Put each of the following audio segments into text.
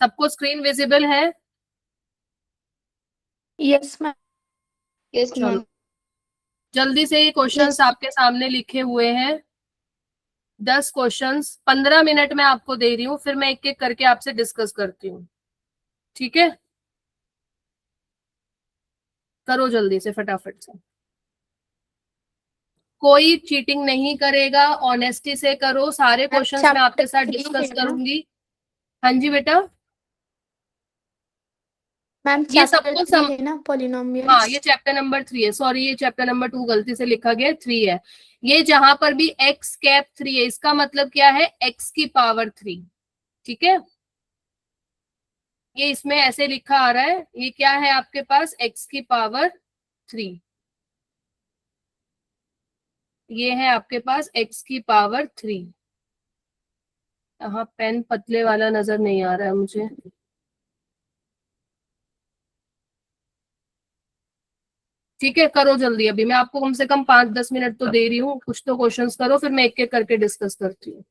सबको screen visible है? Yes ma'am. Yes चलो मैम। जल्दी से ये क्वेश्चंस यस। आपके सामने लिखे हुए हैं। 10 क्वेश्चंस 15 मिनट में आपको दे रही हूँ, फिर मैं एक एक करके आपसे डिस्कस करती हूँ। ठीक है, करो जल्दी से, फटाफट से। कोई चीटिंग नहीं करेगा, ऑनेस्टी से करो। सारे मैम क्वेश्चंस मैं चैप्टर आपके साथ 3 डिस्कस है ना? करूंगी। हाँ जी बेटा। मैम ये चैप्टर सबको 3 है ना, हाँ, पॉलिनोमियल्स? ये चैप्टर नंबर 3 है। सॉरी, ये चैप्टर नंबर 2 गलती से लिखा गया, 3 है। ये जहां पर भी एक्स कैप 3 है, इसका मतलब क्या है? एक्स की पावर 3। ठीक है, ये इसमें ऐसे लिखा आ रहा है। ये क्या है आपके पास? एक्स की पावर 3। ये है आपके पास एक्स की पावर 3। यहाँ पेन पतले वाला नजर नहीं आ रहा है मुझे। ठीक है, करो जल्दी। अभी मैं आपको कम से कम 5-10 मिनट तो दे रही हूँ, कुछ तो क्वेश्चंस करो, फिर मैं एक एक करके डिस्कस करती हूँ।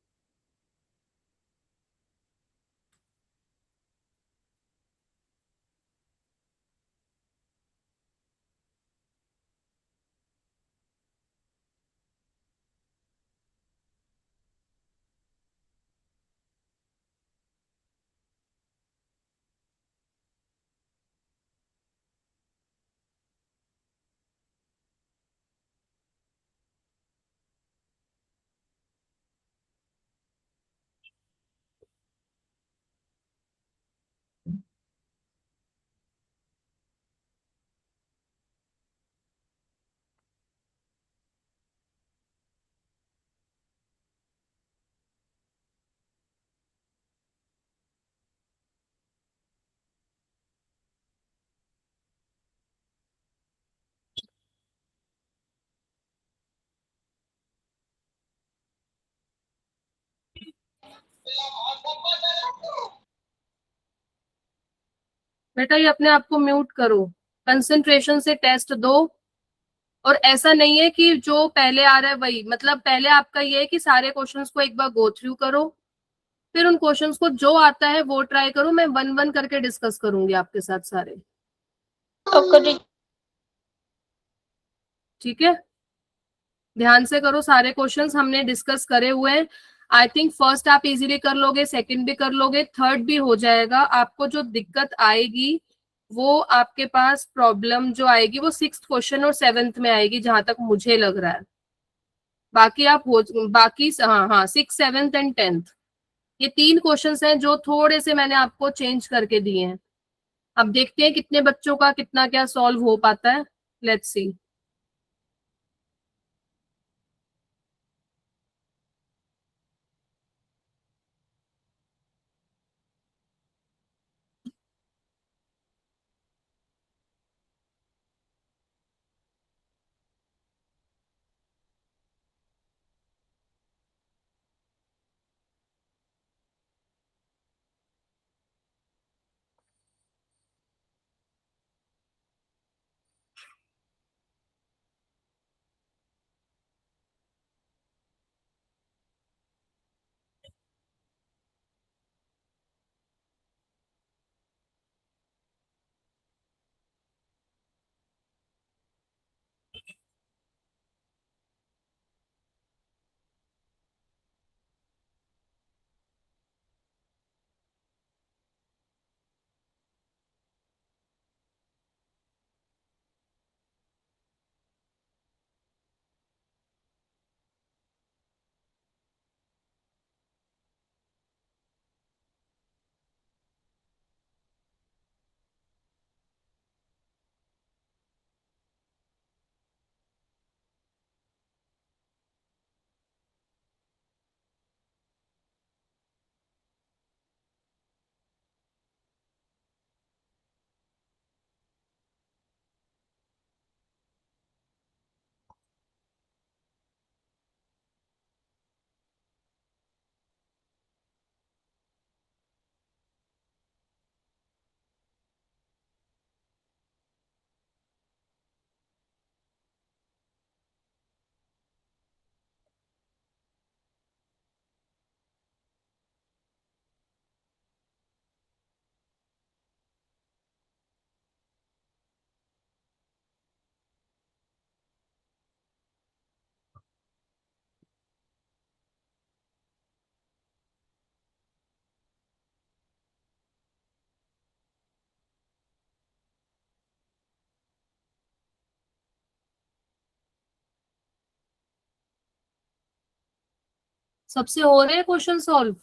बेटा ये अपने आप को म्यूट करो, कंसंट्रेशन से टेस्ट दो। और ऐसा नहीं है कि जो पहले आ रहा है वही, मतलब पहले आपका ये है कि सारे क्वेश्चंस को एक बार गो थ्रू करो, फिर उन क्वेश्चंस को जो आता है वो ट्राई करो। मैं वन वन करके डिस्कस करूंगी आपके साथ सारे। ओके। ठीक है, ध्यान से करो। सारे क्वेश्चंस हमने डिस्कस करे हुए हैं। आई थिंक फर्स्ट आप इजीली कर लोगे, सेकंड भी कर लोगे, थर्ड भी हो जाएगा। आपको जो दिक्कत आएगी वो आपके पास प्रॉब्लम जो आएगी वो 6th क्वेश्चन और 7th में आएगी, जहां तक मुझे लग रहा है। बाकी आप हो, बाकी हाँ हाँ, 6th 7th एंड 10th, ये 3 क्वेश्चंस हैं जो थोड़े से मैंने आपको चेंज करके दिए हैं। अब देखते हैं कितने बच्चों का कितना क्या सॉल्व हो पाता है। Let's see. सबसे हो रहे हैं क्वेश्चन सॉल्व?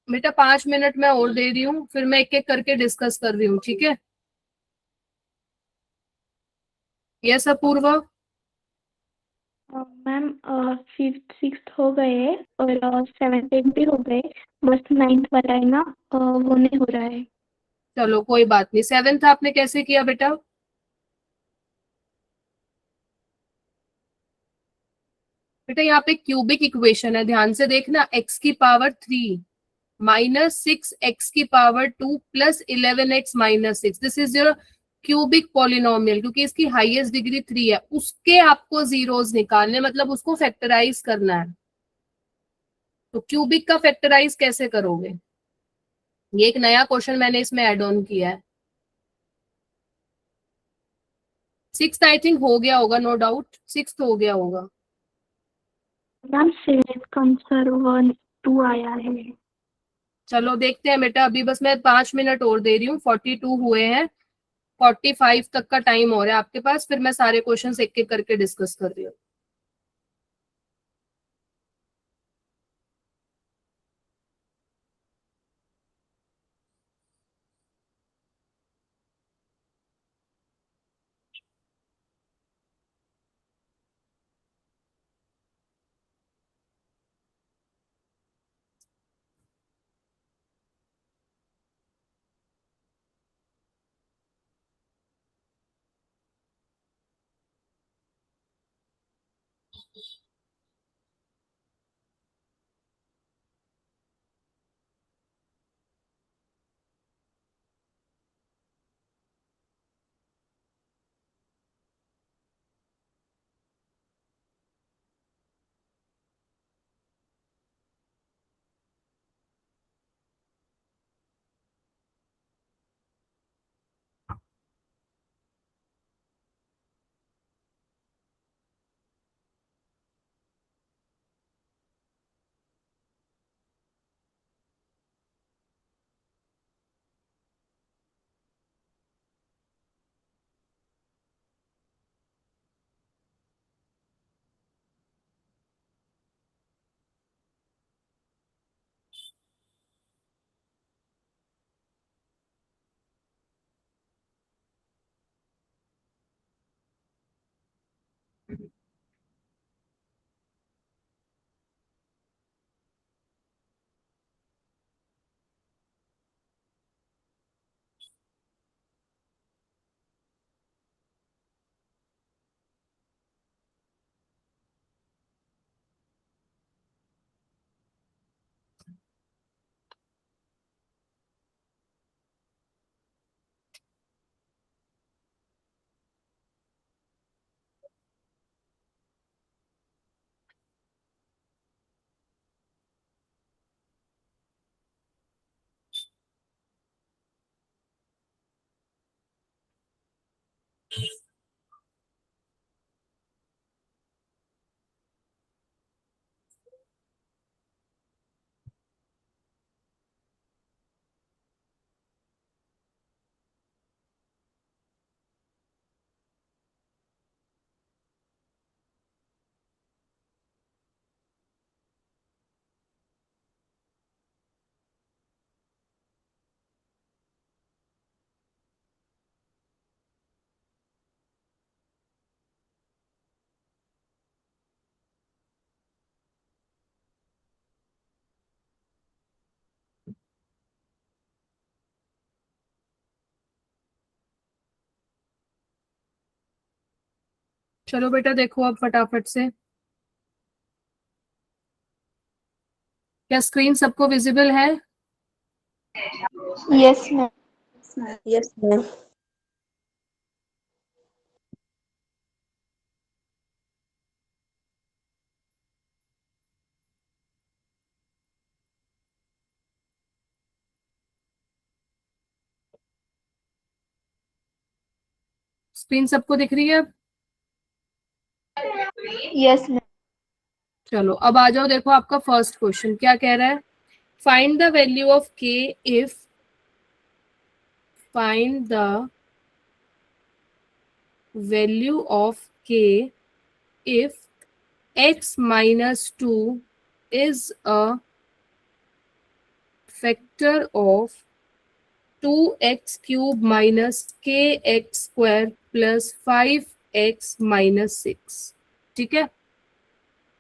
बेटा 5 मिनट मैं और दे रही हूँ, फिर मैं एक एक करके डिस्कस कर रही हूँ, ठीक है? Yes Apurva. Ma'am fifth sixth हो गए और सेवेंथ एट भी हो गए, बस नाइन्थ वाला है ना, वो नहीं हो रहा है। चलो कोई बात नहीं। सेवेंथ आपने कैसे किया बेटा? बेटा यहाँ पे क्यूबिक इक्वेशन है, ध्यान से देखना। x⁻³ -6 x⁻² plus 11x-6, this is your cubic polynomial. क्योंकि इसकी हाईएस्ट डिग्री 3 है, उसके आपको जीरोस निकालने, मतलब उसको फैक्टराइज करना है। तो क्यूबिक का फैक्टराइज कैसे करोगे? ये एक नया क्वेश्चन मैंने इसमें ऐड ऑन किया है। सिक्स आई थिंक हो गया होगा, नो डाउट सिक्स हो गया होगा। मैम सेवेंथ का आंसर 1 2 आया है। चलो देखते हैं बेटा, अभी बस मैं 5 मिनट और दे रही हूँ, 42 हुए हैं, 45 तक का टाइम हो रहा है आपके पास, फिर मैं सारे क्वेश्चंस एक एक करके डिस्कस कर रही हूँ। चलो बेटा देखो अब फटाफट से, क्या स्क्रीन सबको विजिबल है? Yes ma'am. Yes ma'am. Screen सबको दिख रही है अब? Yes ma'am. चलो अब आ जाओ, देखो आपका फर्स्ट क्वेश्चन क्या कह रहा है। फाइंड द वैल्यू ऑफ के if, find the value of के if x minus 2 is a factor of 2x cube minus kx square plus 5x minus 6। ठीक है,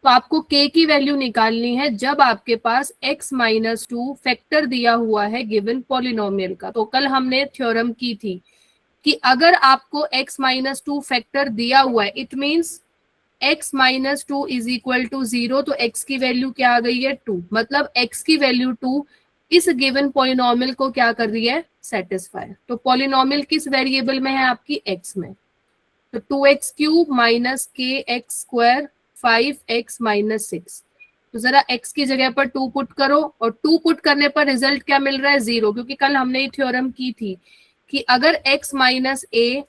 तो आपको k की वैल्यू निकालनी है जब आपके पास x माइनस 2 फैक्टर दिया हुआ है गिवन पॉलिनोमियल का। तो कल हमने थ्योरम की थी कि अगर आपको x माइनस 2 फैक्टर दिया हुआ है, it means x minus 2 is equal to 0, तो x की वैल्यू क्या आ गई है 2, मतलब x की वैल्यू 2 इस गिवन पॉलिनोमियल को क्या कर रही है, सेटिस्फाई। तो पॉलिनोमियल किस वेरिएबल में है आपकी, x में। तो 2x cube minus K x square 5x minus 6। तो जरा x की जगह पर 2 पुट करो, और 2 पुट करने पर रिजल्ट क्या मिल रहा है, 0, क्योंकि कल हमने ये थ्योरम की थी कि अगर x माइनस a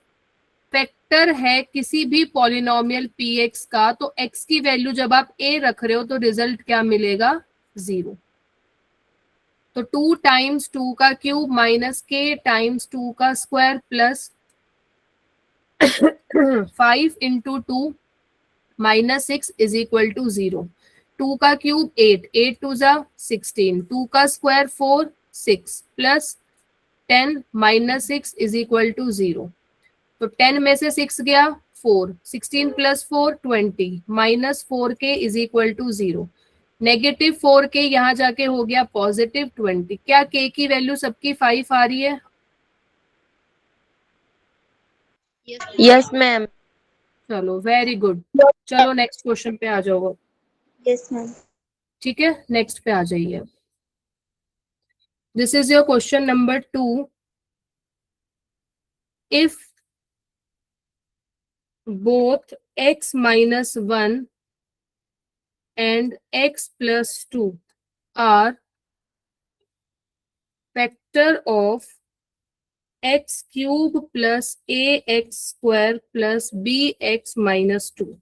फैक्टर है किसी भी पॉलिनोमियल px का, तो x की वैल्यू जब आप a रख रहे हो तो रिजल्ट क्या मिलेगा, 0। तो 2 टाइम्स 2 का क्यूब माइनस k टाइम्स 2 का square plus 5 into 2 minus 6 is equal to 0। 2 का क्यूब 8, 8 टू जा 16, 2 का square 4, 6 plus 10 minus 6 is equal to 0। तो 10 में से 6 गया 4, 16 plus 4 20 minus 4k is equal to 0। Negative 4k यहाँ जाके हो गया पॉजिटिव 20। क्या k की वैल्यू सबकी 5 आ रही है? Yes ma'am. चलो वेरी गुड। चलो नेक्स्ट क्वेश्चन पे आ जाओ। Yes ma'am. ठीक है, नेक्स्ट पे आ जाइए। This is your question number 2। If both x minus 1 and x plus 2 are factor of x cube plus ax square plus bx minus 2,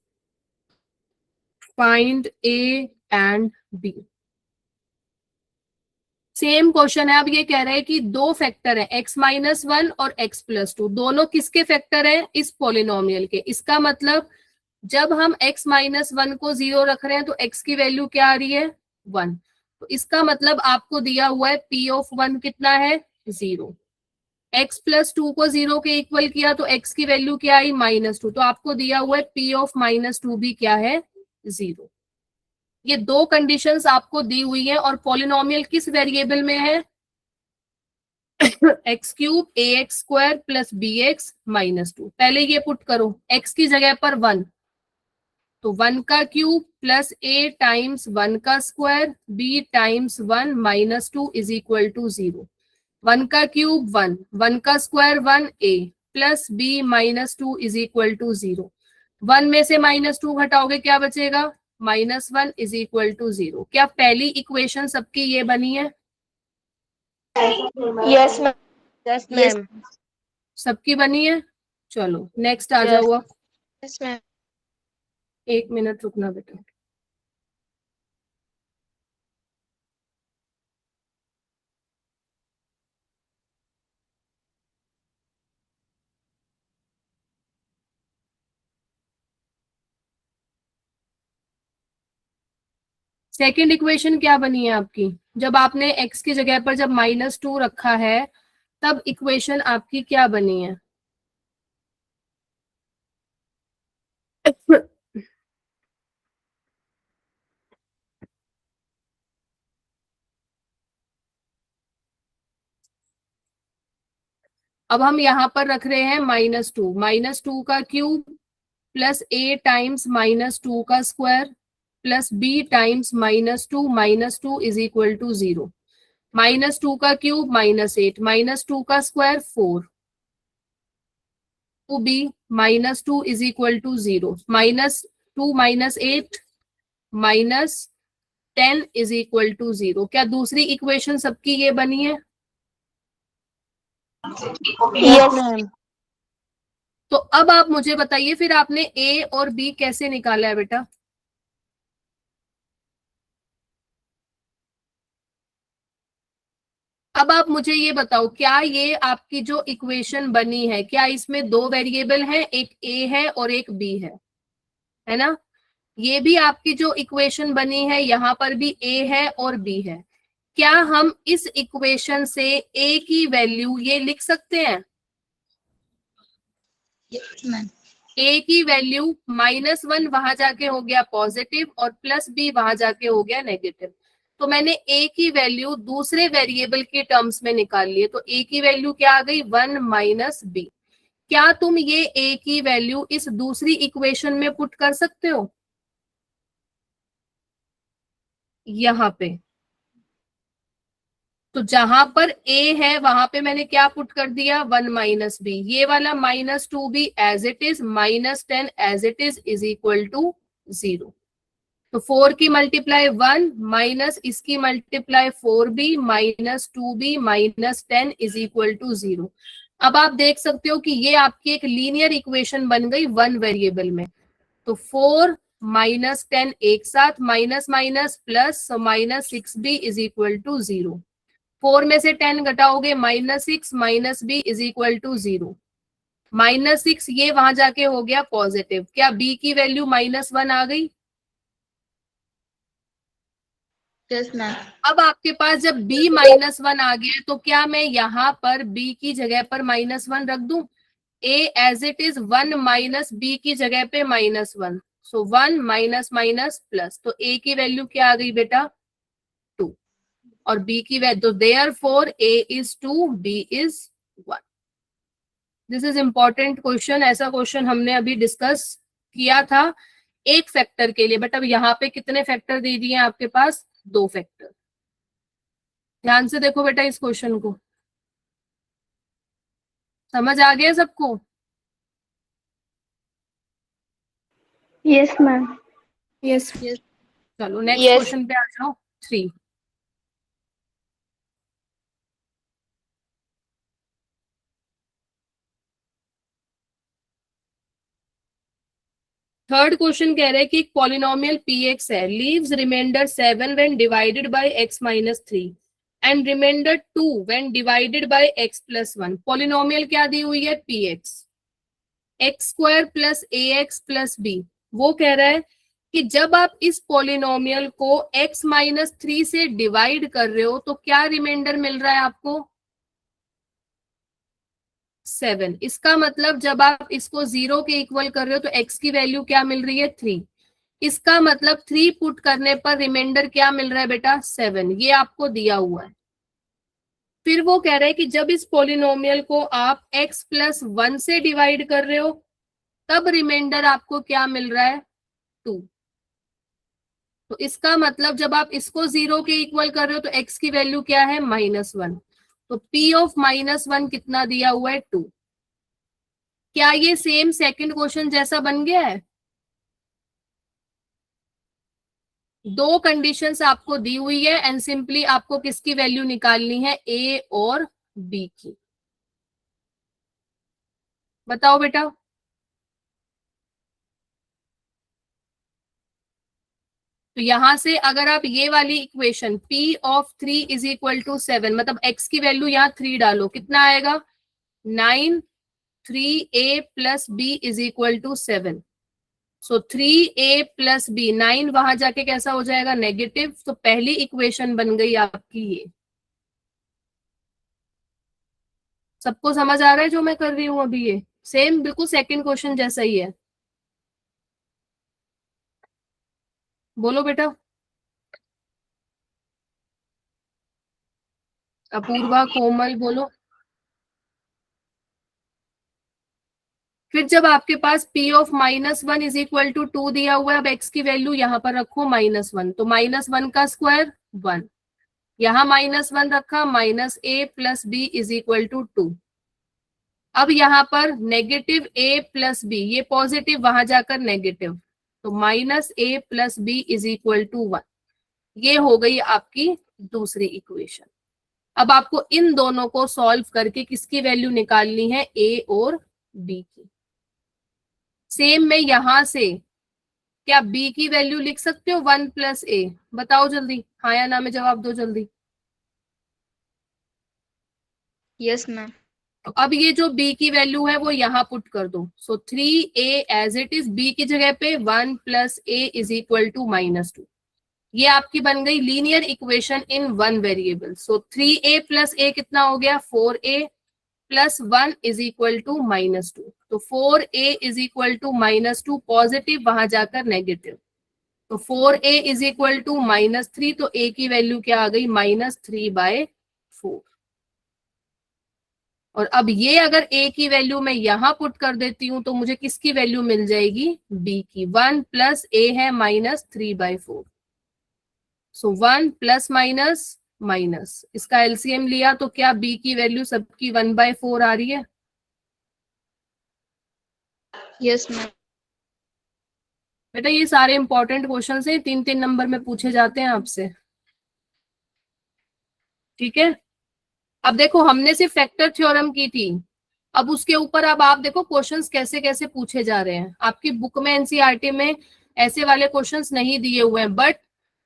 find a and b। Same question है। अब ये कह रहे हैं कि दो फैक्टर है x माइनस 1 और x प्लस 2, दोनों किसके फैक्टर है, इस पॉलिनोमियल के। इसका मतलब जब हम x माइनस 1 को 0 रख रहे हैं तो x की वैल्यू क्या आ रही है, 1। तो इसका मतलब आपको दिया हुआ है p ऑफ 1 कितना है, 0। x प्लस 2 को 0 के इक्वल किया तो x की वैल्यू क्या आई, -2। तो आपको दिया हुआ है p ऑफ -2 भी क्या है, 0। ये दो कंडीशंस आपको दी हुई है, और पॉलिनोमियल किस वेरिएबल में है, X cube A X square plus B X minus 2। पहले ये पुट करो, x की जगह पर 1, तो 1 का क्यूब प्लस a टाइम्स 1 का square b times 1 minus 2 is equal to 0। 1 का क्यूब 1, 1 का square 1 a plus b minus 2 is equal to 0। 1 में से -2 घटाओगे क्या बचेगा, -1 इज इक्वल टू 0। क्या पहली इक्वेशन सबकी ये बनी है, यस मैम। Yes ma'am. सबकी बनी है। चलो नेक्स्ट आ जाओ अब। Yes ma'am. 1 मिनट रुकना बेटा। सेकेंड इक्वेशन क्या बनी है आपकी, जब आपने x की जगह पर जब -2 रखा है तब इक्वेशन आपकी क्या बनी है। अब हम यहाँ पर रख रहे हैं -2, -2 का क्यूब प्लस ए टाइम्स -2 का square plus B times -2 is equal to 0। -2 का क्यूब -8, -2 का square 4 two B -2 is equal to 0। -2 -8 -10 is equal to 0। क्या दूसरी इक्वेशन सबकी ये बनी है? Yes, ma'am. तो अब आप मुझे बताइए फिर आपने ए और बी कैसे निकाला है बेटा? अब आप मुझे ये बताओ, क्या ये आपकी जो इक्वेशन बनी है, क्या इसमें दो वेरिएबल हैं, एक ए है और एक बी है ना? ये भी आपकी जो इक्वेशन बनी है, यहाँ पर भी ए है और बी है। क्या हम इस इक्वेशन से ए की वैल्यू ये लिख सकते हैं? Yes, ma'am. ए की वैल्यू -1 वहां जाके हो गया पॉजिटिव और प्लस बी वहां जाके हो गया नेगेटिव। तो मैंने ए की वैल्यू दूसरे वेरिएबल के टर्म्स में निकाल लिए, तो ए की वैल्यू क्या आ गई? 1 - बी। क्या तुम ये ए की वैल्यू इस दूसरी इक्वेशन में पुट कर सकते हो? यहाँ पे तो जहां पर ए है वहां पे मैंने क्या पुट कर दिया? 1 - बी। ये वाला -2 भी as it is, -10 as it is equal to 0। तो 4 की मल्टीप्लाई 1 माइनस इसकी multiply 4b -2b -10 is equal to 0। अब आप देख सकते हो कि ये आपकी एक लीनियर इक्वेशन बन गई वन वेरिएबल में। तो 4 -10 एक साथ, minus minus plus, -6b is equal to 0। 4 में से 10 घटाओगे -6 -b इज इक्वल टू 0। -6 ये वहां जाके हो गया पॉजिटिव। क्या b की वैल्यू -1 आ गई? Yes, ma'am. अब आपके पास जब b -1 आ गया तो क्या मैं यहाँ पर b की जगह पर -1 रख दूं? a as it is 1 - b की जगह पे -1, सो 1 माइनस माइनस प्लस। तो a की वैल्यू क्या आ गई बेटा? 2 और b की वैल्यू, तो therefore a is 2 b is 1। This is important question. ऐसा क्वेश्चन हमने अभी डिस्कस किया था एक फैक्टर के लिए, बट अब यहाँ पे कितने फैक्टर दे दिए हैं आपके पास? 2 फैक्टर। ध्यान से देखो बेटा इस क्वेश्चन को, समझ आ गया सबको? Yes ma'am. Yes. चलो नेक्स्ट Yes. क्वेश्चन पे आ जाओ। 3। थर्ड क्वेश्चन कह रहे हैं कि एक पॉलिनोमियल px है, leaves remainder 7 when divided by x - 3 and remainder 2 when divided by x + 1। Polynomial क्या दी हुई है? px, x² + ax + b। वो कह रहा है कि जब आप इस पॉलिनोमियल को x - 3 से डिवाइड कर रहे हो तो क्या रिमाइंडर मिल रहा है आपको? 7। इसका मतलब जब आप इसको 0 के इक्वल कर रहे हो तो x की वैल्यू क्या मिल रही है? 3। इसका मतलब 3 पुट करने पर रिमाइंडर क्या मिल रहा है बेटा? 7। ये आपको दिया हुआ है। फिर वो कह रहा है कि जब इस पॉलिनोमियल को आप x + 1 से डिवाइड कर रहे हो तब रिमाइंडर आपको क्या मिल रहा है? 2। तो इसका मतलब जब आप इसको 0 के इक्वल कर रहे हो तो x की वैल्यू क्या है? -1। तो p ऑफ -1 कितना दिया हुआ है? 2। क्या ये सेम सेकंड क्वेश्चन जैसा बन गया है? दो कंडीशंस आपको दी हुई है एंड सिंपली आपको किसकी वैल्यू निकालनी है? ए और बी की। बताओ बेटा। तो यहां से अगर आप ये वाली equation p of 3 is equal to 7, मतलब x की वैल्यू यहाँ 3 डालो, कितना आएगा? 9। 3a + b is equal to 7। So 3a + b, 9 वहां जाके कैसा हो जाएगा? नेगेटिव। तो पहली इक्वेशन बन गई आपकी ये। सबको समझ आ रहा है जो मैं कर रही हूँ अभी? ये सेम बिल्कुल सेकंड क्वेश्चन जैसा ही है। बोलो बेटा। अपूर्वा, कोमल, बोलो। फिर जब आपके पास p of -1 is equal to 2 दिया हुआ है, अब x की वैल्यू यहां पर रखो -1, तो -1 का स्क्वायर 1, यहां -1 रखा, -a plus b is equal to 2। अब यहां पर -a प्लस b, ये पॉजिटिव वहां जाकर नेगेटिव, तो -a plus b is equal to 1। ये हो गई आपकी दूसरी इक्वेशन। अब आपको इन दोनों को सॉल्व करके किसकी वैल्यू निकालनी है, a और b की। सेम में यहां से क्या b की वैल्यू लिख सकते हो 1 प्लस a? बताओ जल्दी, हाँ या ना में जवाब दो जल्दी। Yes, ma'am. तो अब ये जो b की वैल्यू है वो यहाँ पुट कर दो। So 3a as it is, b की जगह पे 1 plus a is equal to -2। ये आपकी बन गई linear equation in one variable. So 3a plus a कितना हो गया, 4a plus 1 is equal to -2। तो 4a is equal to -2, positive वहां जाकर नेगेटिव, तो 4a इज इक्वल टू -3, तो a की वैल्यू क्या आ गई, -3/4। और अब ये अगर a की वैल्यू मैं यहां पुट कर देती हूं तो मुझे किसकी वैल्यू मिल जाएगी, b की। 1 प्लस a है -3/4, सो 1 प्लस माइनस माइनस, इसका एलसीएम लिया तो क्या b की वैल्यू सबकी 1/4 आ रही है। Yes, ma'am. बेटा ये सारे इंपॉर्टेंट क्वेश्चन है, 3-3 नंबर में पूछे जाते हैं आपसे, ठीक है। अब देखो हमने सिर्फ फैक्टर थ्योरम की थी, अब उसके ऊपर अब आप देखो क्वेश्चंस कैसे कैसे पूछे जा रहे हैं। आपकी बुक में एनसीईआरटी में ऐसे वाले क्वेश्चंस नहीं दिए हुए हैं, बट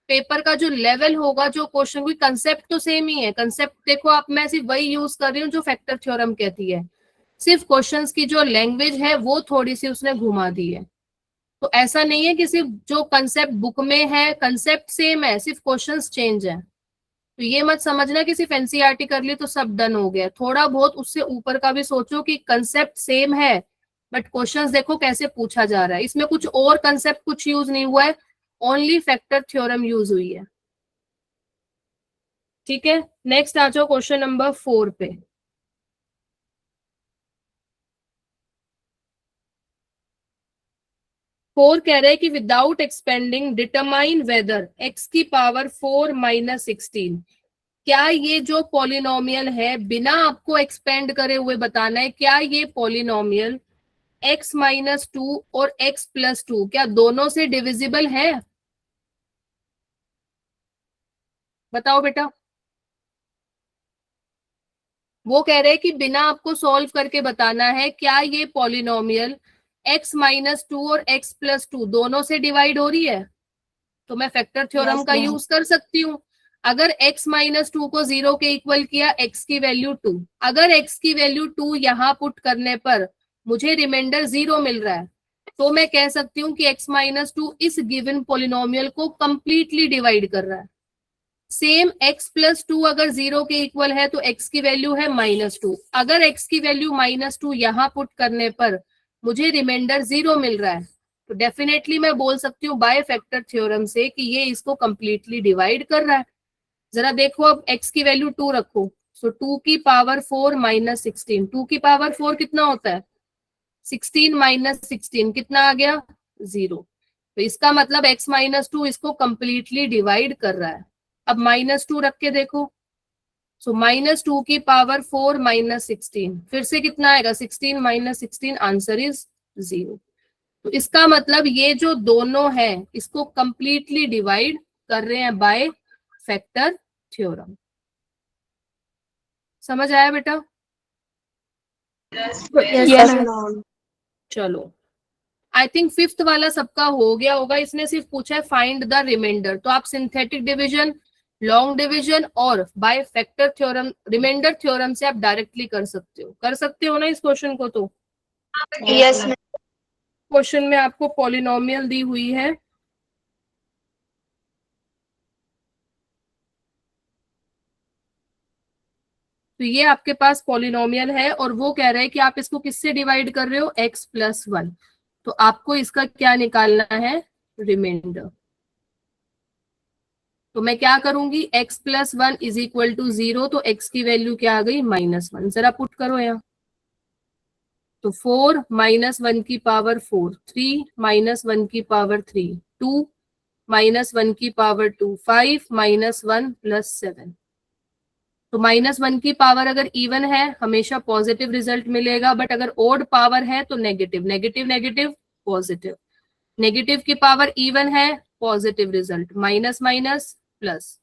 पेपर का जो लेवल होगा, जो क्वेश्चन की कंसेप्ट तो सेम ही है। कंसेप्ट देखो आप, मैं सिर्फ वही यूज कर रही हूँ जो फैक्टर थ्योरम कहती है, सिर्फ क्वेश्चंस की जो लैंग्वेज है वो थोड़ी सी उसने घुमा दी है। तो ऐसा नहीं है कि सिर्फ जो कंसेप्ट बुक में है कंसेप्ट सेम है, सिर्फ क्वेश्चंस चेंज है। तो ये मत समझना कि सिर्फ एनसीईआरटी कर ली तो सब डन हो गया, थोड़ा बहुत उससे ऊपर का भी सोचो कि कंसेप्ट सेम है बट क्वेश्चंस देखो कैसे पूछा जा रहा है। इसमें कुछ और कंसेप्ट कुछ यूज नहीं हुआ है, ओनली फैक्टर थ्योरम यूज हुई है, ठीक है। नेक्स्ट आ जाओ क्वेश्चन नंबर 4 पे। फोर कह रहे हैं कि without expanding determine whether x की पावर 4 माइनस 16, क्या ये जो पॉलिनोमियल है, बिना आपको एक्सपेंड करे हुए बताना है, क्या ये पॉलिनोमियल x माइनस 2 और x प्लस 2 क्या दोनों से डिविजिबल है? बताओ बेटा। वो कह रहे हैं कि बिना आपको सॉल्व करके बताना है, क्या ये पॉलिनोमियल x माइनस 2 और x प्लस 2 दोनों से डिवाइड हो रही है? तो मैं फैक्टर थ्योरम Yes, का ma'am. यूज कर सकती हूँ। अगर x माइनस 2 को 0 के इक्वल किया, x की वैल्यू 2, अगर x की वैल्यू 2 यहाँ पुट करने पर मुझे रिमाइंडर 0 मिल रहा है, तो मैं कह सकती हूँ कि x माइनस 2 इस गिवन पोलिनोमियल को कंप्लीटली डिवाइड कर रहा है। सेम x प्लस 2 अगर 0 के इक्वल है तो x की वैल्यू है -2, अगर x की वैल्यू -2 यहाँ पुट करने पर मुझे रिमाइंडर 0 मिल रहा है, तो डेफिनेटली मैं बोल सकती हूँ बाय फैक्टर थ्योरम से कि ये इसको कंप्लीटली डिवाइड कर रहा है। जरा देखो, अब x की वैल्यू 2 रखो, सो 2 की पावर 4 माइनस 16, 2 की पावर 4 कितना होता है, 16 माइनस 16 कितना आ गया, 0। तो इसका मतलब x माइनस 2 इसको कंप्लीटली डिवाइड कर रहा है। अब -2 रख के देखो, सो -2 की पावर 4 माइनस 16 फिर से कितना आएगा, 16 माइनस 16, आंसर इज 0। तो इसका मतलब ये जो दोनों है इसको कंप्लीटली डिवाइड कर रहे हैं बाय फैक्टर थ्योरम। समझ आया बेटा? Yes, ma'am. चलो, आई थिंक फिफ्थ वाला सबका हो गया होगा। इसने सिर्फ पूछा है फाइंड द रिमाइंडर, तो आप सिंथेटिक डिवीजन, लॉन्ग डिवीजन और by factor theorem, remainder theorem से आप डायरेक्टली कर सकते हो ना इस क्वेश्चन को। तो Yes, ma'am. क्वेश्चन में आपको पॉलिनोमियल दी हुई है, तो ये आपके पास पॉलिनोमियल है और वो कह रहे हैं कि आप इसको किससे डिवाइड कर रहे हो, x प्लस 1, तो आपको इसका क्या निकालना है, रिमाइंडर। तो मैं क्या करूंगी, x plus 1 is equal to 0, तो x की वैल्यू क्या आ गई, -1। जरा पुट करो यहाँ, तो 4 माइनस 1 की पावर 4, 3 माइनस 1 की पावर 3, 2 माइनस 1 की पावर 2, 5 माइनस 1 प्लस 7। तो माइनस 1 की पावर अगर इवन है हमेशा पॉजिटिव रिजल्ट मिलेगा, बट अगर ओड पावर है तो negative, negative negative positive. Negative की पावर इवन है positive result, minus minus plus,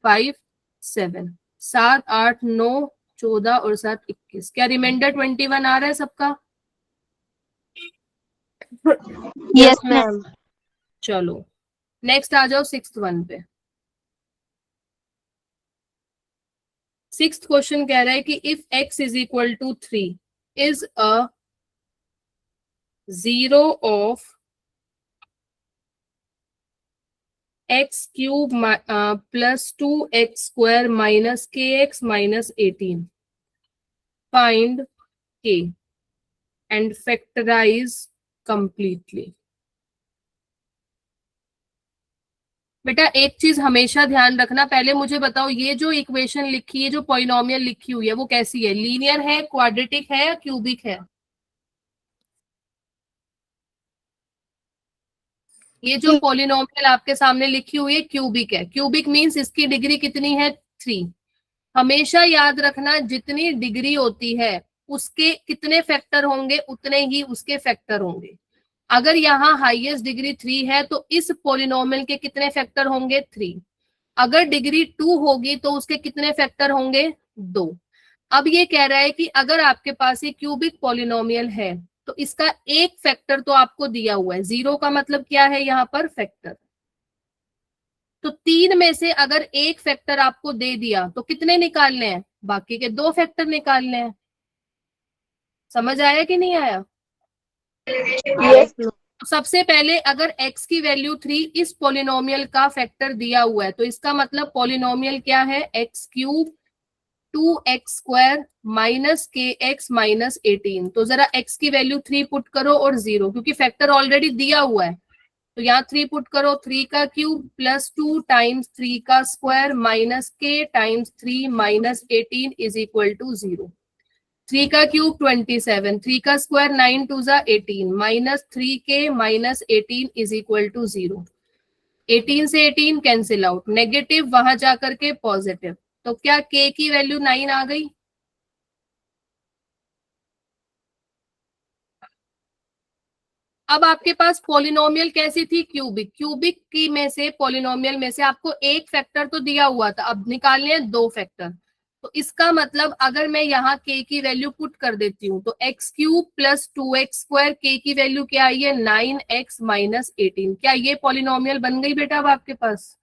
5 7, 7 8 9 14 और 7 21। क्या रिमाइंडर 21 आ रहा है सबका? Yes, ma'am. चलो नेक्स्ट आ जाओ सिक्स्थ वन पे। सिक्स्थ क्वेश्चन कह रहा है कि if x is equal to 3 is a zero of X cube plus 2x square minus K X minus 18, find k and factorize completely. बेटा एक चीज हमेशा ध्यान रखना, पहले मुझे बताओ ये जो इक्वेशन लिखी है, जो पॉलिनोमियल लिखी हुई है, वो कैसी है? लीनियर है, क्वाड्रेटिक है या क्यूबिक है? ये जो पॉलिनोमियल आपके सामने लिखी हुई है क्यूबिक है। क्यूबिक मींस इसकी डिग्री कितनी है? 3। हमेशा याद रखना जितनी डिग्री होती है उसके कितने फैक्टर होंगे उतने ही उसके फैक्टर होंगे। अगर यहाँ हाईएस्ट डिग्री 3 है तो इस पॉलिनोमियल के कितने फैक्टर होंगे? 3। अगर डिग्री 2 होगी तो उसके कितने फैक्टर होंगे? 2। अब ये कह रहा है कि अगर आपके पास ये क्यूबिक पॉलिनोमियल है तो इसका एक फैक्टर तो आपको दिया हुआ है, 0 का मतलब क्या है यहाँ पर? फैक्टर। तो 3 में से अगर एक फैक्टर आपको दे दिया तो कितने निकालने हैं? बाकी के 2 फैक्टर निकालने हैं। समझ आया कि नहीं आया? Yes, ma'am. तो सबसे पहले अगर x की वैल्यू 3 इस पॉलिनोमियल का फैक्टर दिया हुआ है तो इसका मतलब पॉलिनोमियल क्या है? x cube 2x square minus K X minus 18। तो जरा x की वैल्यू 3 पुट करो और 0, क्योंकि फैक्टर ऑलरेडी दिया हुआ है तो यहाँ 3 पुट करो, 3 का क्यूब प्लस 2 टाइम्स 3 का square minus K times 3 minus 18 is equal to 0। 3 का क्यूब 27, 3 का स्क्वायर 9 टू जा 18 माइनस 3 के माइनस 18 इज इक्वल टू 0। 18 से 18 कैंसिल आउट, नेगेटिव वहां जाकर के पॉजिटिव। तो क्या k की वैल्यू 9 आ गई? अब आपके पास पॉलिनोमियल कैसी थी? क्यूबिक। क्यूबिक की में से पॉलिनोमियल में से आपको एक फैक्टर तो दिया हुआ था, अब निकालने हैं 2 फैक्टर। तो इसका मतलब अगर मैं यहाँ k की वैल्यू पुट कर देती हूँ तो x cube plus 2x square, k की वैल्यू क्या आई है? 9x minus 18। क्या ये पॉलिनोमियल बन गई बेटा अब आपके पास?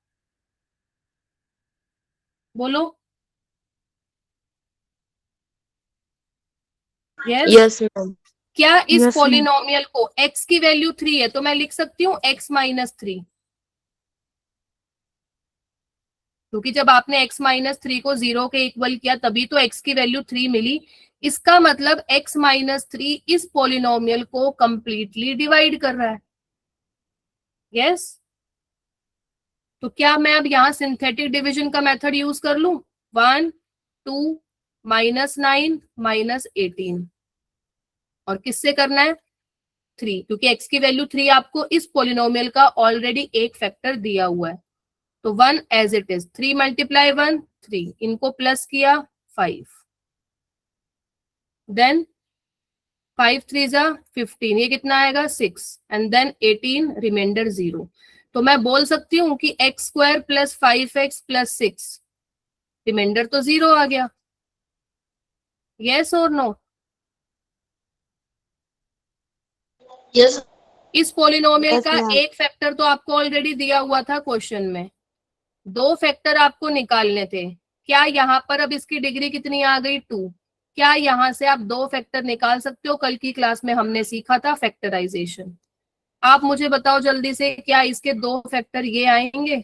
बोलो। यस। Yes, ma'am. क्या इस Yes, ma'am. पॉलिनोमियल को x की वैल्यू 3 है तो मैं लिख सकती हूँ x माइनस 3, क्योंकि जब आपने x माइनस 3 को 0 के इक्वल किया तभी तो x की वैल्यू 3 मिली। इसका मतलब x माइनस 3 इस पॉलिनोमियल को कंप्लीटली डिवाइड कर रहा है। यस। तो क्या मैं अब यहाँ सिंथेटिक डिविजन का मेथड यूज कर लूं? 1 2 माइनस 9 माइनस 18, और किससे करना है? 3, क्योंकि x की वैल्यू 3 आपको इस पॉलिनोमियल का ऑलरेडी एक फैक्टर दिया हुआ है। तो 1 एज इट इज, 3 मल्टीप्लाई 1 3, इनको प्लस किया 5, देन 5 3 जा 15, ये कितना आएगा? 6, एंड देन 18, रिमाइंडर 0। तो मैं बोल सकती हूँ कि x square plus 5x plus 6, remainder तो 0 आ गया। यस और नो? Yes. इस पॉलिनोमियल Yes, का ma'am. एक फैक्टर तो आपको ऑलरेडी दिया हुआ था क्वेश्चन में, 2 फैक्टर आपको निकालने थे। क्या यहाँ पर अब इसकी डिग्री कितनी आ गई? 2। क्या यहाँ से आप 2 फैक्टर निकाल सकते हो? कल की क्लास में हमने सीखा था फैक्टराइजेशन। आप मुझे बताओ जल्दी से, क्या इसके 2 फैक्टर ये आएंगे?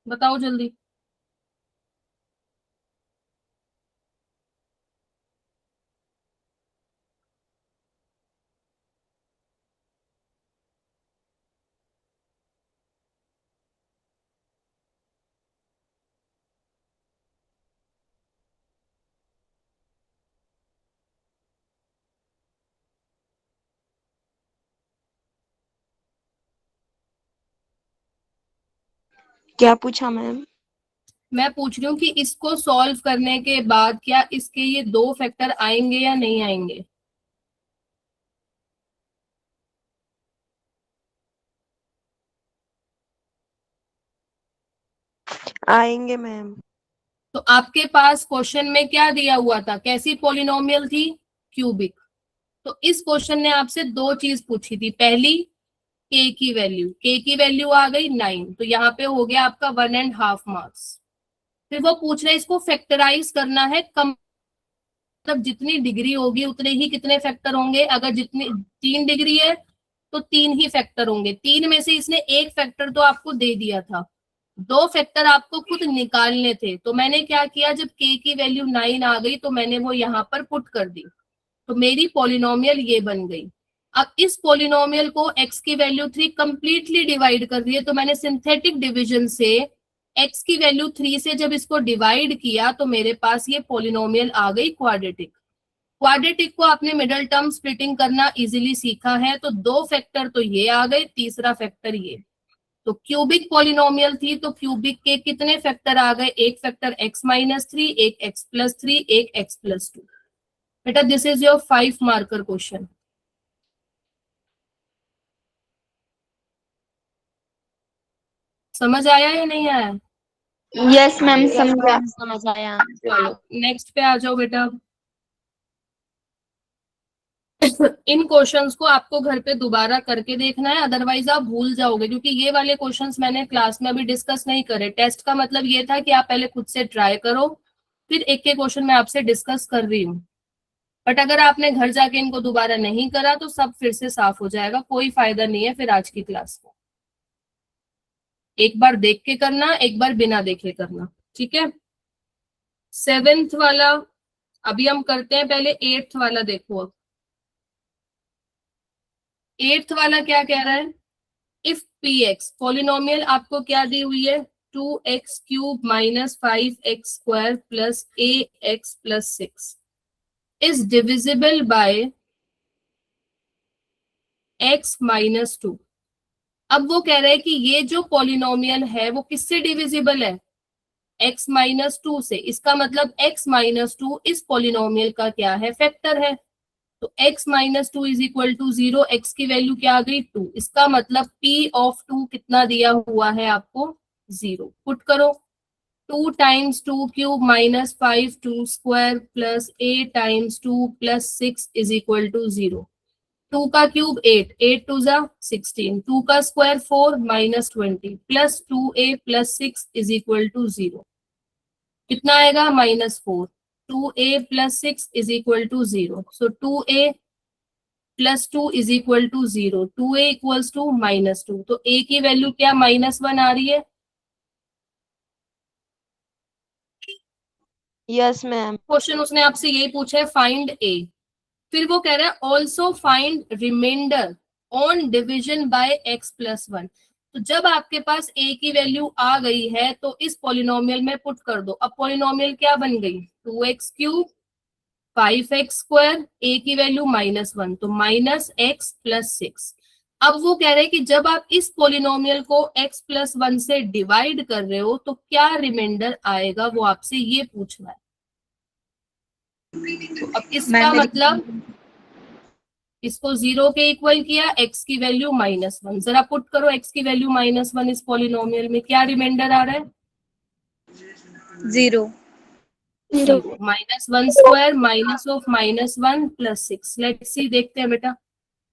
बताओ जल्दी। क्या पूछा मैम? मैं पूछ रही हूँ कि इसको सॉल्व करने के बाद क्या इसके ये 2 फैक्टर आएंगे या नहीं आएंगे? आएंगे मैम। तो आपके पास क्वेश्चन में क्या दिया हुआ था, कैसी पॉलिनोमियल थी? क्यूबिक। तो इस क्वेश्चन ने आपसे 2 चीज पूछी थी। पहली, के की वैल्यू आ गई 9, तो यहाँ पे हो गया आपका 1.5 मार्क्स। फिर वो पूछ रहे इसको फैक्टराइज करना है, कम मतलब जितनी डिग्री होगी उतने ही कितने फैक्टर होंगे। अगर जितनी 3 डिग्री है तो 3 ही फैक्टर होंगे। 3 में से इसने 1 फैक्टर तो आपको दे दिया था, 2 फैक्टर आपको खुद निकालने थे। तो मैंने क्या किया, जब के की वैल्यू 9 आ गई तो मैंने वो यहाँ पर पुट कर दी, तो मेरी पॉलिनोमियल ये बन गई। अब इस पॉलिनोमियल को x की वैल्यू 3 कंप्लीटली डिवाइड कर रही है, तो मैंने सिंथेटिक डिवीजन से x की वैल्यू 3 से जब इसको डिवाइड किया तो मेरे पास ये पॉलिनोमियल आ गई क्वाड्रेटिक। क्वाड्रेटिक को आपने मिडल टर्म स्प्लिटिंग करना इजीली सीखा है, तो 2 फैक्टर तो ये आ गए, तीसरा फैक्टर ये। तो क्यूबिक पॉलिनोमियल थी तो क्यूबिक के कितने फैक्टर आ गए? 1 फैक्टर x-3, एक x+3, एक x+2। बेटा this is your 5 marker question. समझ आया या नहीं आया? यस मैम, यस समझा। मैम, समझ आया। चलो नेक्स्ट पे आ जाओ बेटा। इन क्वेश्चंस को आपको घर पे दोबारा करके देखना है, अदरवाइज आप भूल जाओगे, क्योंकि ये वाले क्वेश्चंस मैंने क्लास में अभी डिस्कस नहीं करे। टेस्ट का मतलब ये था कि आप पहले खुद से ट्राई करो, फिर एक एक क्वेश्चन मैं आपसे डिस्कस कर रही हूँ। बट अगर आपने घर जाके इनको दोबारा नहीं करा तो सब फिर से साफ हो जाएगा, कोई फायदा नहीं है फिर आज की क्लास का। एक बार देख के करना, एक बार बिना देखे करना, ठीक है? 7th वाला अभी हम करते हैं, पहले 8th वाला देखो। अब 8th वाला क्या कह रहा है? इफ px पॉलिनोमियल आपको क्या दी हुई है, 2x³ minus 5x² plus ax plus 6 is divisible by x minus 2। अब वो कह रहे हैं कि ये जो पॉलिनोमियल है वो किससे डिविजिबल है? x माइनस 2 से। इसका मतलब x माइनस 2 इस पॉलिनोमियल का क्या है? फैक्टर है। तो x minus 2 is equal to 0, x की वैल्यू क्या आ गई? 2। इसका मतलब p ऑफ 2 कितना दिया हुआ है आपको? 0। पुट करो, 2 times 2³ minus 5 plus a times 2 plus 6 is equal to 0। 2 का क्यूब 8, 8 टू जा 16, 2 का square 4 minus 20 plus 2a plus 6 is equal to 0। कितना आएगा? -4। 2a plus 6 is equal to 0। So 2a plus 2 is equal to 0। 2a equals to -2। तो a की value क्या? -1 आ रही है। Yes ma'am. क्वेश्चन उसने आपसे यही पूछा है, फाइंड a। फिर वो कह रहा है also find remainder on division by x plus 1। तो जब आपके पास a की वैल्यू आ गई है तो इस पॉलिनोमियल में पुट कर दो। अब पॉलिनोमियल क्या बन गई? 2x³ 5x², a की वैल्यू -1 तो -x प्लस 6। अब वो कह रहे हैं कि जब आप इस पॉलिनोमियल को x प्लस 1 से डिवाइड कर रहे हो तो क्या रिमाइंडर आएगा, वो आपसे ये पूछ रहा है। तो अब इसका मतलब इसको 0 के इक्वल किया, x की वैल्यू -1। जरा पुट करो x की वैल्यू -1 इस पॉलिनोमियल में, क्या रिमाइंडर आ रहा है? 0। 0। -1² minus of -1 plus 6। Let's see, देखते हैं बेटा।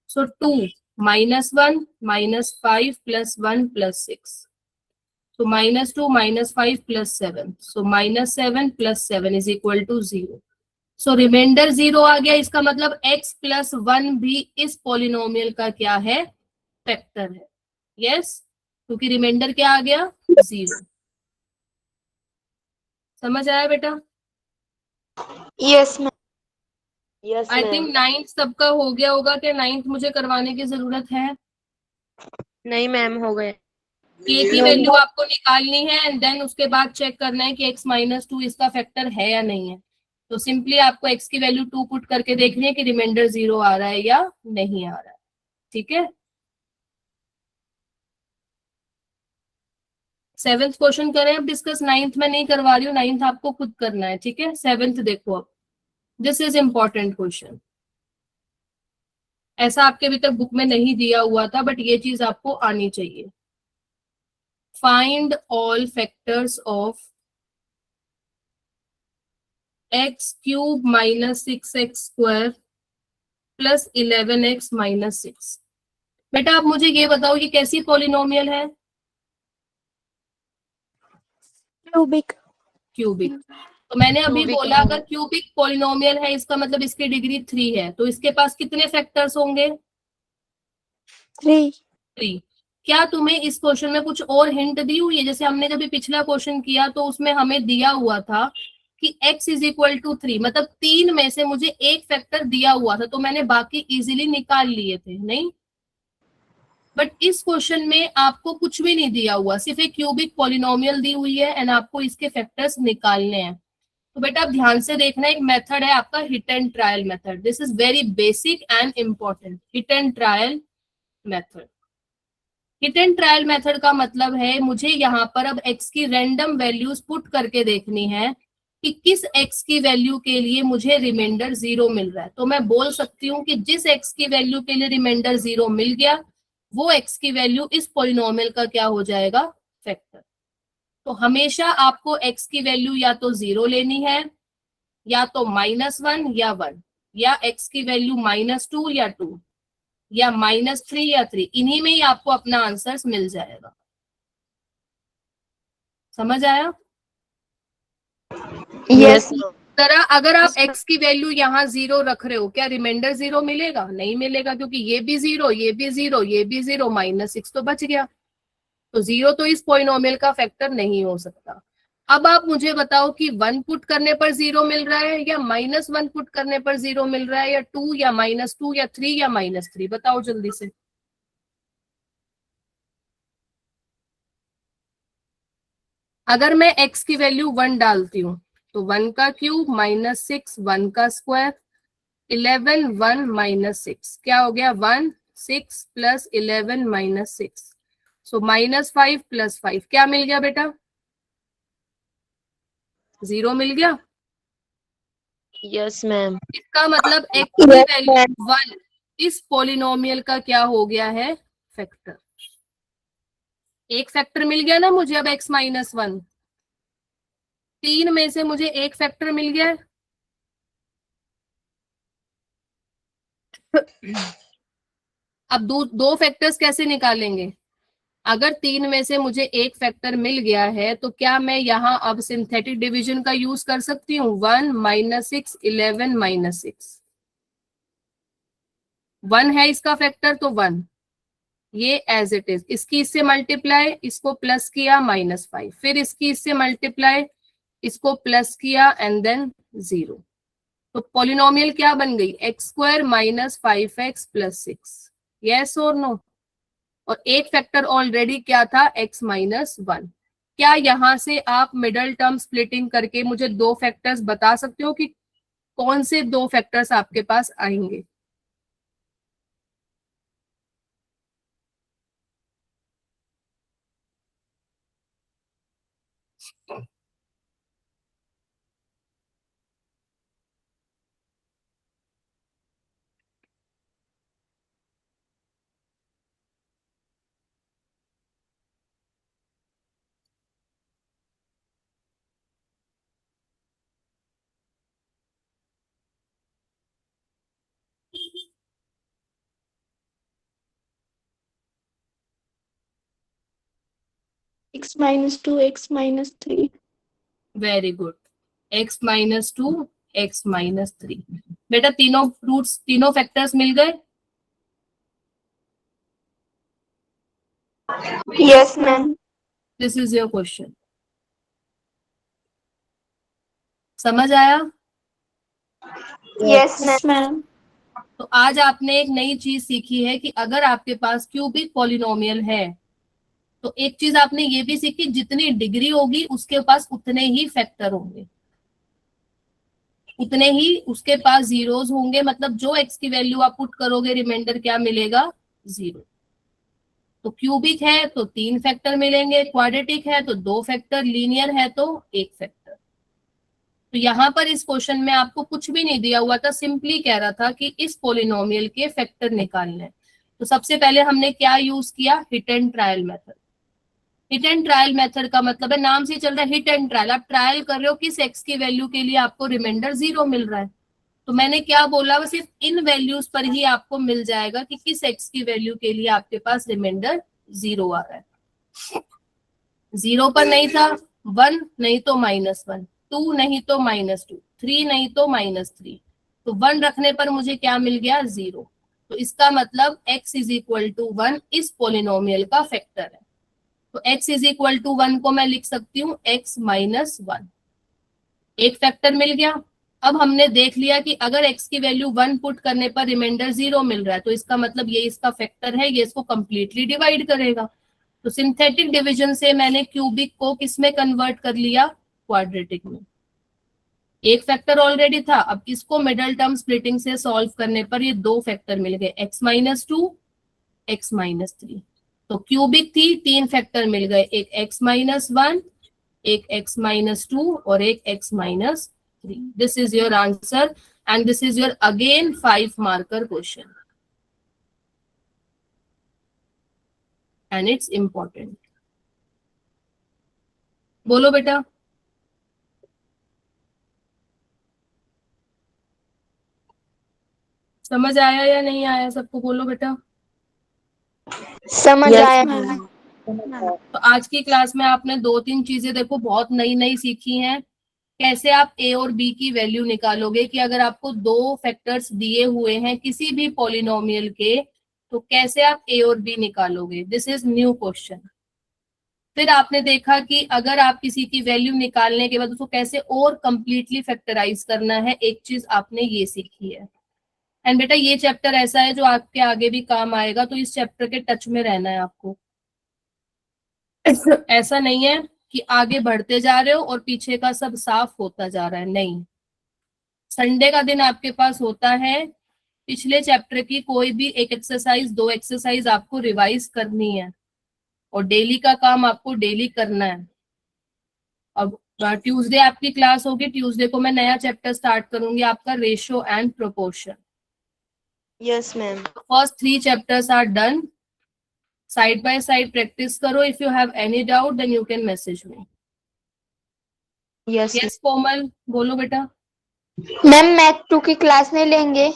सो 2 -1 -5 plus 1 plus 6। So -2 -5 plus 7. So -7 plus 7 is equal to 0. So reminder 0 आ गया। इसका मतलब x प्लस 1 भी इस पॉलिनोमियल का क्या है? फैक्टर है। यस, क्योंकि रिमाइंडर क्या आ गया? 0। समझ आया बेटा? Yes ma'am. Yes I ma'am. Think 9th सबका हो गया होगा। क्या 9th मुझे करवाने की जरूरत है? नहीं मैम, हो गए। k की वैल्यू आपको निकालनी है एंड देन उसके बाद चेक करना है कि x माइनस 2 इसका फैक्टर है या नहीं है। तो सिंपली आपको x की वैल्यू 2 पुट करके देखनी है कि रिमाइंडर 0 आ रहा है या नहीं आ रहा है। ठीक है? 7th क्वेश्चन करें अब डिस्कस, 9th में नहीं करवा रही हूँ, 9th आपको खुद करना है, ठीक है। 7th देखो अब, दिस इज इम्पोर्टेंट क्वेश्चन, ऐसा आपके अभी तक बुक में नहीं दिया हुआ था, बट ये चीज आपको आनी चाहिए। Find all factors of X cube minus 6x square plus 11x minus 6। बेटा आप मुझे ये बताओ ये कैसी पॉलिनोमियल है? क्यूबिक। क्यूबिक। तो मैंने अभी क्यूबिक बोला है। अगर क्यूबिक पॉलिनोमियल है इसका मतलब इसकी डिग्री 3 है, तो इसके पास कितने फैक्टर्स होंगे? 3। 3। क्या तुम्हें इस क्वेश्चन में कुछ और हिंट दी हुई है? जैसे हमने जब पिछला क्वेश्चन किया तो उसमें हमें दिया हुआ था कि x इज इक्वल टू 3, मतलब 3 में से मुझे एक फैक्टर दिया हुआ था, तो मैंने बाकी इजीली निकाल लिए थे, नहीं? बट इस क्वेश्चन में आपको कुछ भी नहीं दिया हुआ, सिर्फ एक क्यूबिक पॉलिनोमियल दी हुई है एंड आपको इसके फैक्टर्स निकालने हैं। तो बेटा आप ध्यान से देखना, एक मेथड है आपका hit and trial method, this is very basic and important. Hit and trial method, hit and trial method का मतलब है मुझे यहाँ पर अब x की रैंडम वैल्यूज पुट करके देखनी है कि किस x की वैल्यू के लिए मुझे रिमाइंडर 0 मिल रहा है। तो मैं बोल सकती हूँ कि जिस x की वैल्यू के लिए रिमाइंडर 0 मिल गया वो x की वैल्यू इस पॉलिनोमियल का क्या हो जाएगा? फैक्टर। तो हमेशा आपको x की वैल्यू या तो 0 लेनी है, या तो -1 या 1, या x की वैल्यू -2 या 2, या -3 या 3, इन्हीं में ही आपको अपना आंसर मिल जाएगा। समझ आया? यस। तरह अगर आप x की वैल्यू यहाँ 0 रख रहे हो, क्या रिमाइंडर 0 मिलेगा? नहीं मिलेगा, क्योंकि ये भी 0, ये भी 0, ये भी 0, -6 तो बच गया। तो 0 तो इस पॉलिनोमियल का फैक्टर नहीं हो सकता। अब आप मुझे बताओ कि 1 पुट करने पर 0 मिल रहा है, या -1 पुट करने पर 0 मिल रहा है, या 2 या -2 या 3 या -3, बताओ जल्दी से। अगर मैं x की वैल्यू 1 डालती हूँ तो 1 का क्यूब -6, 1 का स्क्वायर, 11, 1 -6, क्या हो गया? 1, 6 प्लस 11 -6, सो -5 प्लस 5, क्या मिल गया बेटा? 0 मिल गया। Yes ma'am. इसका मतलब x की वैल्यू 1 इस पॉलिनोमियल का क्या हो गया है? फैक्टर। एक फैक्टर मिल गया ना मुझे अब x -1, 3 में से मुझे एक फैक्टर मिल गया है। अब दो फैक्टर्स कैसे निकालेंगे? अगर 3 में से मुझे एक फैक्टर मिल गया है तो क्या मैं यहाँ अब सिंथेटिक डिवीजन का यूज कर सकती हूँ? 1 -6 11 -6, 1 है इसका फैक्टर तो 1, ये एज इट इज। इसकी इससे मल्टीप्लाई, इसको प्लस किया -5, फिर इसकी इससे मल्टीप्लाई, इसको प्लस किया एंड देन 0। तो पॉलिनोमियल क्या बन गई? x² -5x प्लस 6, यस और नो? और एक फैक्टर ऑलरेडी क्या था? x -1। क्या यहां से आप मिडल टर्म स्प्लिटिंग करके मुझे दो फैक्टर्स बता सकते हो कि कौन से दो फैक्टर्स आपके पास आएंगे? x -2 x -3। Very good, x -2 x -3। बेटा तीनों रूट्स, तीनों फैक्टर्स मिल गए? Yes ma'am. This is your question. समझ आया? Yes ma'am. तो आज आपने एक नई चीज सीखी है कि अगर आपके पास क्यूबिक पॉलिनोमियल है तो एक चीज आपने ये भी सीखी, जितनी डिग्री होगी उसके पास उतने ही फैक्टर होंगे, उतने ही उसके पास जीरोस होंगे, मतलब जो x की वैल्यू आप पुट करोगे रिमाइंडर क्या मिलेगा? 0। तो क्यूबिक है तो 3 फैक्टर मिलेंगे, क्वाड्रेटिक है तो 2 फैक्टर, लीनियर है तो 1 फैक्टर। तो यहाँ पर इस क्वेश्चन में आपको कुछ भी नहीं दिया हुआ था, सिंपली कह रहा था कि इस पोलिनोमियल के फैक्टर निकालने हैं। तो सबसे पहले हमने क्या यूज किया, hit and trial method. Hit and trial method का मतलब है, नाम से चल रहा है हिट एंड ट्रायल, आप ट्रायल कर रहे हो किस एक्स की वैल्यू के लिए आपको रिमाइंडर 0 मिल रहा है। तो मैंने क्या बोला, वो सिर्फ इन वैल्यूज पर ही आपको मिल जाएगा कि किस एक्स की वैल्यू के लिए आपके पास रिमाइंडर 0 आ रहा है। 0 पर नहीं था, 1 नहीं तो -1, 2 नहीं तो -2, 3 नहीं तो -3, तो 1 रखने पर मुझे क्या मिल गया, 0। तो इसका मतलब x इज इक्वल टू 1 इस पोलिनोमियल का फैक्टर है। तो x इज इक्वल टू 1 को मैं लिख सकती हूँ x माइनस 1, एक फैक्टर मिल गया। अब हमने देख लिया कि अगर x की वैल्यू 1 पुट करने पर रिमाइंडर 0 मिल रहा है, तो इसका मतलब ये इसका फैक्टर है, ये इसको कंप्लीटली डिवाइड करेगा। तो सिंथेटिक डिवीजन से मैंने क्यूबिक को किस में कन्वर्ट कर लिया, क्वाड्रेटिक में। एक फैक्टर ऑलरेडी था, अब इसको मिडल टर्म स्प्लिटिंग से सॉल्व करने पर ये 2 फैक्टर मिल गए, x माइनस 2, x माइनस 3। तो क्यूबिक थी, 3 फैक्टर मिल गए, एक x माइनस 1, एक x माइनस 2 और एक x minus 3। This is your answer and this is your again 5 marker question and it's important. बोलो बेटा, समझ आया या नहीं आया सबको, बोलो बेटा। समझ Yes, आया ma'am. तो आज की क्लास में आपने 2-3 चीजें देखो बहुत नई नई सीखी हैं। कैसे आप a और b की वैल्यू निकालोगे, कि अगर आपको 2 फैक्टर्स दिए हुए हैं किसी भी पॉलिनोमियल के, तो कैसे आप a और b निकालोगे, दिस इज न्यू क्वेश्चन। फिर आपने देखा कि अगर आप किसी की वैल्यू निकालने के बाद उसको कैसे और कंप्लीटली फैक्टराइज करना है, एक चीज आपने ये सीखी है। एंड बेटा ये चैप्टर ऐसा है जो आपके आगे भी काम आएगा, तो इस चैप्टर के टच में रहना है आपको। ऐसा नहीं है कि आगे बढ़ते जा रहे हो और पीछे का सब साफ होता जा रहा है, नहीं। संडे का दिन आपके पास होता है, पिछले चैप्टर की कोई भी एक एक्सरसाइज 2 एक्सरसाइज आपको रिवाइज करनी है और डेली का काम आपको डेली करना है। अब ट्यूसडे आपकी क्लास होगी, ट्यूसडे को मैं नया चैप्टर स्टार्ट करूंगी आपका ratio and proportion. Yes ma'am. First 3 chapters are done, side by side practice करो। If you have any doubt then you can message me. Yes yes Komal, बोलो बेटा। मैम मैथ 2 की क्लास नहीं लेंगे?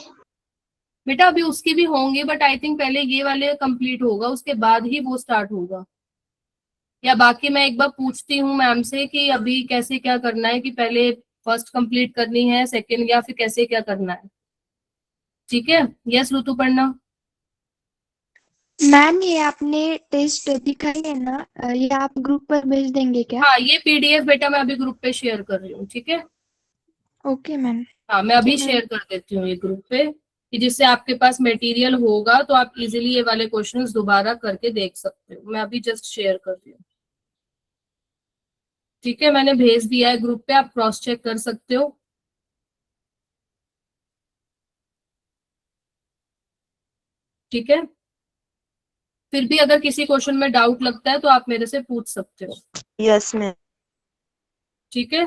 बेटा अभी उसकी भी होंगी, बट आई थिंक पहले ये वाले कंप्लीट होगा, उसके बाद ही वो स्टार्ट होगा। या बाकी मैं एक बार पूछती हूँ मैम से कि अभी कैसे क्या करना है, कि पहले फर्स्ट कंप्लीट करनी है, सेकंड, या फिर कैसे क्या करना है। ठीक है, यस ऋतुपर्णा। मैम ये आपने टेस्ट दिखाई है ना, ये आप ग्रुप पर भेज देंगे क्या? हाँ ये पीडीएफ बेटा मैं अभी ग्रुप पे शेयर कर रही हूँ, ठीक है। Okay ma'am. हाँ मैं अभी शेयर कर देती हूँ ये ग्रुप पे, कि जिससे आपके पास मटेरियल होगा तो आप इजीली ये वाले क्वेश्चंस दोबारा करके देख सकते हो। मैं अभी जस्ट शेयर कर रही हूँ, ठीक है। मैंने भेज दिया है ग्रुप पे, आप क्रॉस चेक कर सकते हो, ठीक है। फिर भी अगर किसी क्वेश्चन में डाउट लगता है तो आप मेरे से पूछ सकते हो, यस मैम। ठीक है।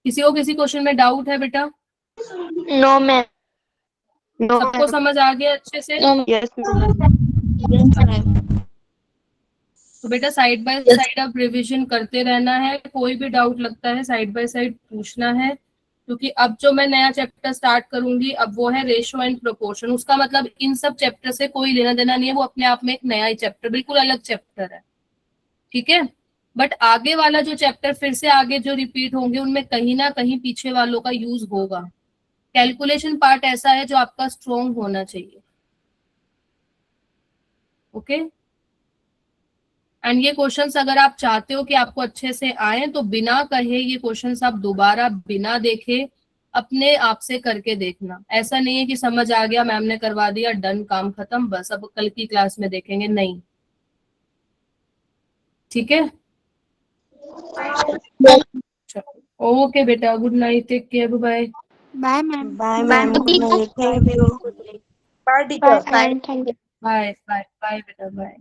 किसी को किसी क्वेश्चन में डाउट है बेटा? No ma'am. नो सबको समझ आ गया अच्छे से? Yes ma'am. तो बेटा साइड बाय साइड आप रिवीजन करते रहना है, कोई भी डाउट लगता है साइड बाय साइड पूछना है, क्योंकि अब जो मैं नया चैप्टर स्टार्ट करूंगी अब वो है रेशियो एंड प्रोपोर्शन। उसका मतलब इन सब चैप्टर से कोई लेना देना नहीं है, वो अपने आप में एक नया ही चैप्टर, बिल्कुल अलग चैप्टर है, ठीक है। बट आगे वाला जो चैप्टर फिर से आगे जो रिपीट होंगे उनमें कहीं ना कहीं पीछे वालों का यूज होगा। कैलकुलेशन पार्ट ऐसा है जो आपका स्ट्रॉन्ग होना चाहिए, ओके। एंड ये क्वेश्चंस अगर आप चाहते हो कि आपको अच्छे से आए तो बिना कहे ये क्वेश्चंस आप दोबारा बिना देखे अपने आप से करके देखना। ऐसा नहीं है कि समझ आ गया, मैम ने करवा दिया, डन, काम खत्म, बस अब कल की क्लास में देखेंगे, नहीं, ठीक है। ओके बेटा, good night, take care, bye. Bye ma'am. Bye ma'am. Thank you. Bye and thank you. Bye bye bye बेटा बाय।